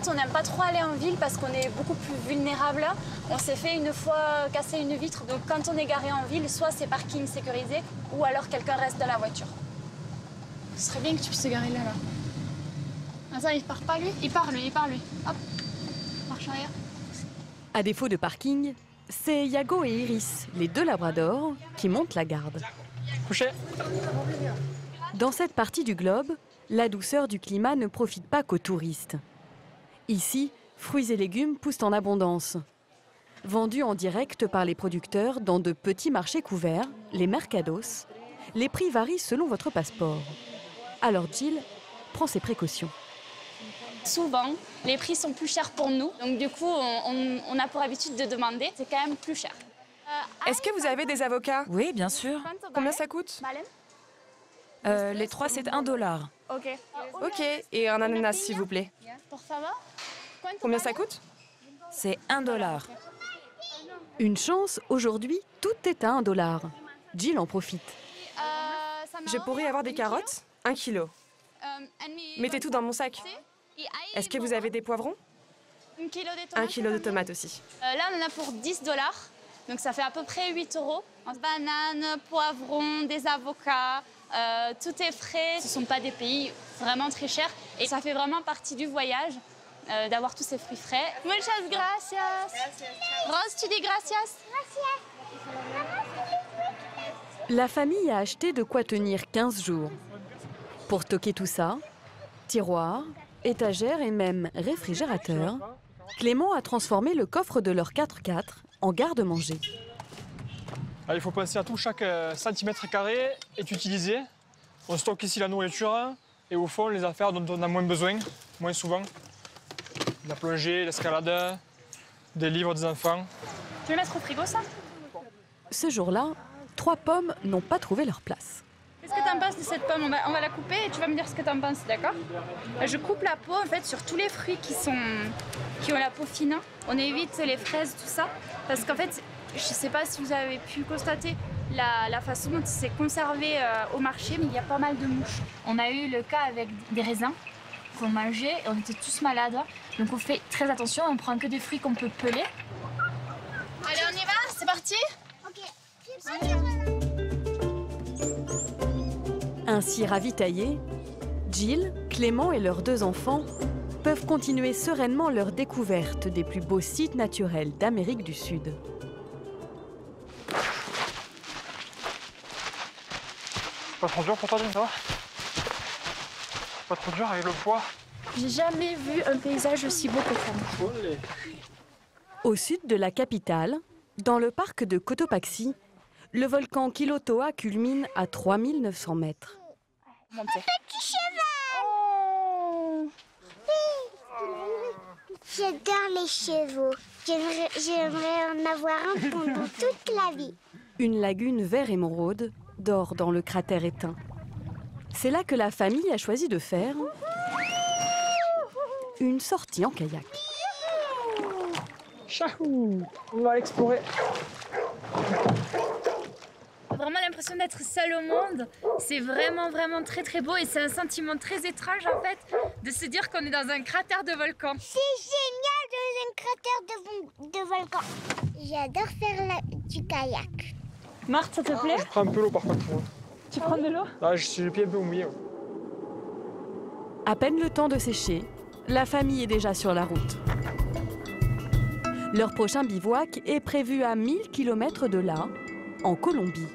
fait, on n'aime pas trop aller en ville parce qu'on est beaucoup plus vulnérable. On s'est fait une fois casser une vitre. Donc quand on est garé en ville, soit c'est parking sécurisé ou alors quelqu'un reste dans la voiture. Ce serait bien que tu puisses te garer là. Attends, il part pas lui? Il part lui. Hop, marche arrière. À défaut de parking, c'est Yago et Iris, les deux labradors, qui montent la garde. Couché. Dans cette partie du globe, la douceur du climat ne profite pas qu'aux touristes. Ici, fruits et légumes poussent en abondance. Vendus en direct par les producteurs dans de petits marchés couverts, les mercados, les prix varient selon votre passeport. Alors Jill prend ses précautions. Souvent, les prix sont plus chers pour nous. Donc du coup, on a pour habitude de demander. C'est quand même plus cher. Est-ce que vous avez des avocats? Oui, bien sûr. Combien ça coûte? Les 3, c'est $1. Ok. Ok, et un ananas s'il vous plaît. Combien ça coûte? C'est $1. Une chance, aujourd'hui, tout est à $1. Jill en profite. Je pourrais avoir des carottes? 1 kilo. Mettez tout dans mon sac. Est-ce que vous avez des poivrons? 1 kilo de tomates aussi. Là, on en a pour $10. Donc ça fait à peu près 8 €. Bananes, poivrons, des avocats, tout est frais. Ce ne sont pas des pays vraiment très chers. Et ça fait vraiment partie du voyage d'avoir tous ces fruits frais. Muchas gracias. Rose, tu dis gracias? La famille a acheté de quoi tenir 15 jours. Pour stocker tout ça, tiroirs, étagères et même réfrigérateur, Clément a transformé le coffre de leur 4x4 en garde-manger. Il faut penser à tout, chaque centimètre carré est utilisé. On stocke ici la nourriture et au fond les affaires dont on a moins besoin, moins souvent. La plongée, l'escalade, des livres des enfants. Tu veux mettre au frigo ça? Ce jour-là, 3 pommes n'ont pas trouvé leur place. Qu'est-ce que tu en penses de cette pomme? On va la couper et tu vas me dire ce que tu en penses, d'accord? Je coupe la peau en fait sur tous les fruits qui ont la peau fine. On évite les fraises, tout ça, parce qu'en fait, je ne sais pas si vous avez pu constater la façon dont il s'est conservé au marché, mais il y a pas mal de mouches. On a eu le cas avec des raisins qu'on mangeait et on était tous malades. Donc on fait très attention, on prend que des fruits qu'on peut peler. Allez, on y va? C'est parti? Ainsi ravitaillés, Jill, Clément et leurs 2 enfants peuvent continuer sereinement leur découverte des plus beaux sites naturels d'Amérique du Sud. Pas trop dur pour toi, Jim, ça va? Pas trop dur avec le poids? J'ai jamais vu un paysage aussi beau que ça. Au sud de la capitale, dans le parc de Cotopaxi, le volcan Quilotoa culmine à 3900 mètres. Petit cheval! J'adore les chevaux. J'aimerais en avoir un pendant toute la vie. Une lagune vert émeraude dort dans le cratère éteint. C'est là que la famille a choisi de faire une sortie en kayak. Chahou! On va l'explorer. Vraiment l'impression d'être seul au monde. C'est vraiment très très beau et c'est un sentiment très étrange en fait de se dire qu'on est dans un cratère de volcan. C'est génial dans un cratère de volcan. J'adore faire du kayak. Marthe, ça te plaît? Je prends un peu l'eau par contre. Tu prends de l'eau? Là, je suis les pieds un peu mouillés. À peine le temps de sécher, la famille est déjà sur la route. Leur prochain bivouac est prévu à 1000 km de là, en Colombie.